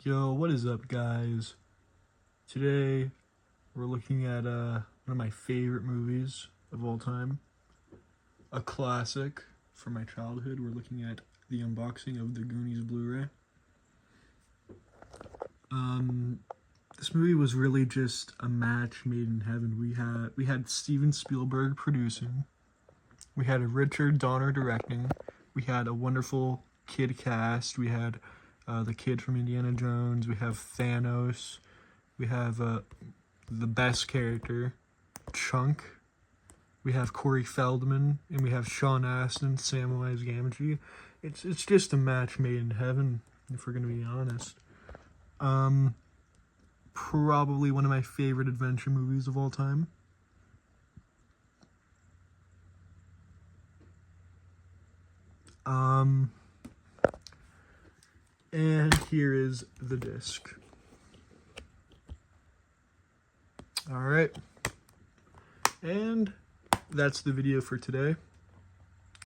Yo, what is up, guys? Today we're looking at one of my favorite movies of all time, a classic from my childhood. We're looking at the unboxing of the Goonies Blu-ray. This movie was really just a match made in heaven. We had Steven Spielberg producing, we had a Richard Donner directing, we had a wonderful kid cast. We had the kid from Indiana Jones, we have Thanos, we have the best character, Chunk, we have Corey Feldman, and we have Sean Astin, Samwise Gamgee. It's just a match made in heaven, if we're gonna be honest. Probably one of my favorite adventure movies of all time. And here is the disc. Alright. And that's the video for today.